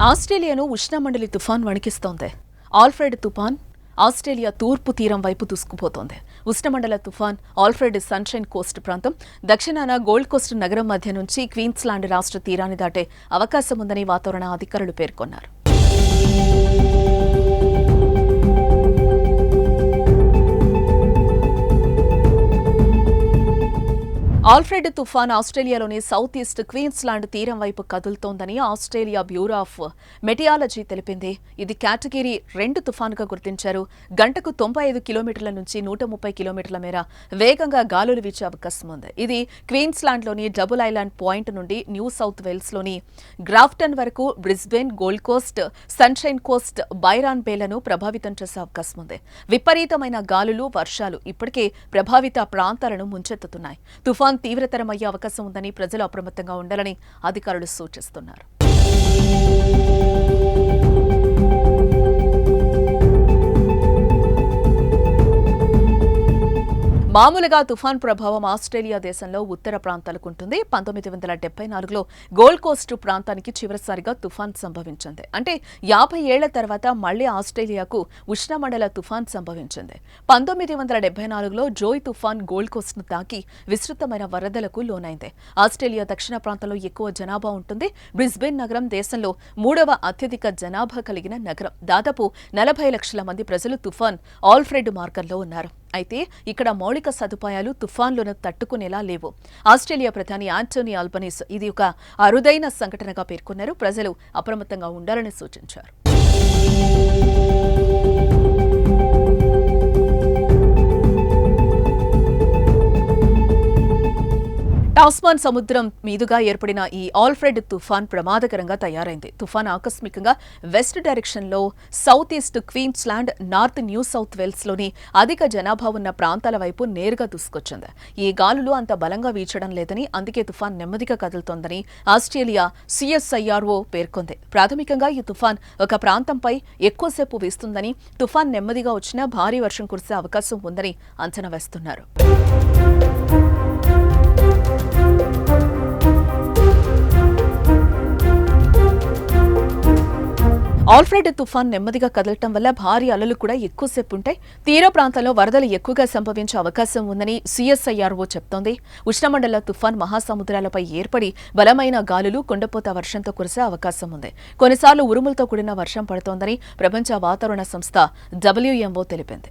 ఆస్ట్రేలియాను ఉష్ణమండలి తుఫాన్ వణికిస్తోంది. ఆల్ఫ్రెడ్ తుఫాన్ ఆస్ట్రేలియా తూర్పు తీరం వైపు దూసుకుపోతోంది. ఉష్ణమండల తుఫాన్ ఆల్ఫ్రెడ్ సన్షైన్ కోస్ట్ ప్రాంతం దక్షిణాన గోల్డ్ కోస్ట్ నగరం మధ్య నుంచి క్వీన్స్లాండ్ రాష్ట్ర తీరాన్ని దాటే అవకాశం ఉందని వాతావరణ అధికారులు పేర్కొన్నారు. ఆల్ఫ్రెడ్ తుఫాన్ ఆస్ట్రేలియాలోని సౌత్ ఈస్ట్ క్వీన్స్లాండ్ తీరం వైపు కదులుతోందని ఆస్ట్రేలియా బ్యూరో ఆఫ్ మెటియాలజీ తెలిపింది. ఇది కేటగిరీ 2 తుఫానుగా గుర్తించారు. గంటకు 95 కిలోమీటర్ల నుంచి 130 కిలోమీటర్ల మేర వేగంగా గాలులు వీచే అవకాశం ఉంది. ఇది క్వీన్స్లాండ్లోని డబుల్ ఐలాండ్ పాయింట్ నుండి న్యూ సౌత్ వేల్స్లోని గ్రాఫ్టన్ వరకు Brisbane, Gold Coast, Sunshine Coast, Byron బేలను ప్రభావితం చేసే అవకాశం ఉంది. విపరీతమైన గాలులు, వర్షాలు ఇప్పటికే ప్రభావిత ప్రాంతాలను ముంచెత్తుతున్నాయి. తుఫాన్ తీవ్రతరమయ్యే అవకాశం ఉందని ప్రజలు అప్రమత్తంగా ఉండాలని అధికారులు సూచిస్తున్నారు. మామూలుగా తుఫాన్ ప్రభావం ఆస్ట్రేలియా దేశంలో ఉత్తర ప్రాంతాలకు ఉంటుంది. 1974లో గోల్డ్ కోస్ట్ ప్రాంతానికి చివరిసారిగా తుఫాన్ సంభవించింది. అంటే 50 ఏళ్ల తర్వాత మళ్లీ ఆస్ట్రేలియాకు ఉష్ణమండల తుఫాన్ సంభవించింది. 1974లో జోయ్ తుఫాన్ గోల్డ్ కోస్ట్ ను తాకి విస్తృతమైన వరదలకు లోనైంది. ఆస్ట్రేలియా దక్షిణ ప్రాంతంలో ఎక్కువ జనాభా ఉంటుంది. బ్రిస్బేన్ నగరం దేశంలో 3వ అత్యధిక జనాభా కలిగిన నగరం. దాదాపు 40 లక్షల మంది ప్రజలు తుఫాన్ ఆల్ఫ్రెడ్ మార్గంలో ఉన్నారు. అయితే ఇక్కడ మౌలిక సదుపాయాలు తుఫాన్లను తట్టుకునేలా లేవు. ఆస్ట్రేలియా ప్రధాని యాంటోనీ ఆల్బనీస్ ఇది ఒక అరుదైన సంఘటనగా పేర్కొన్నారు. ప్రజలు అప్రమత్తంగా ఉండాలని సూచించారు. టాస్మాన్ సముద్రం మీదుగా ఏర్పడిన ఈ ఆల్ఫ్రెడ్ తుఫాన్ ప్రమాదకరంగా తయారైంది. తుఫాన్ ఆకస్మికంగా వెస్ట్ డైరెక్షన్లో south east Queensland, north New South వేల్స్లోని అధిక జనాభా ఉన్న ప్రాంతాల వైపు నేరుగా దూసుకొచ్చింది. ఈ గాలులు అంత బలంగా వీచడం లేదని, అందుకే తుఫాన్ నెమ్మదిగా కదులుతోందని ఆస్ట్రేలియా CSIRO పేర్కొంది. ప్రాథమికంగా ఈ తుఫాన్ ఒక ప్రాంతంపై ఎక్కువసేపు వీస్తుందని, తుఫాన్ నెమ్మదిగా వచ్చినా భారీ వర్షం కురిసే అవకాశం ఉందని అంచనా వేస్తున్నారు. ఆల్ఫ్రెడ్ తుఫాన్ నెమ్మదిగా కదలటం వల్ల భారీ అలలు కూడా ఎక్కువసేపు ఉంటాయి. తీర ప్రాంతాల్లో వరదలు ఎక్కువగా సంభవించే అవకాశం ఉందని CSIRO చెప్తోంది. ఉష్ణమండల తుఫాన్ మహాసముద్రాలపై ఏర్పడి బలమైన గాలులు, కుండపోత వర్షంతో కురిసే అవకాశం ఉంది. కొన్నిసార్లు ఉరుములతో కూడిన వర్షం పడుతోందని ప్రపంచ వాతావరణ సంస్థ WMO తెలిపింది.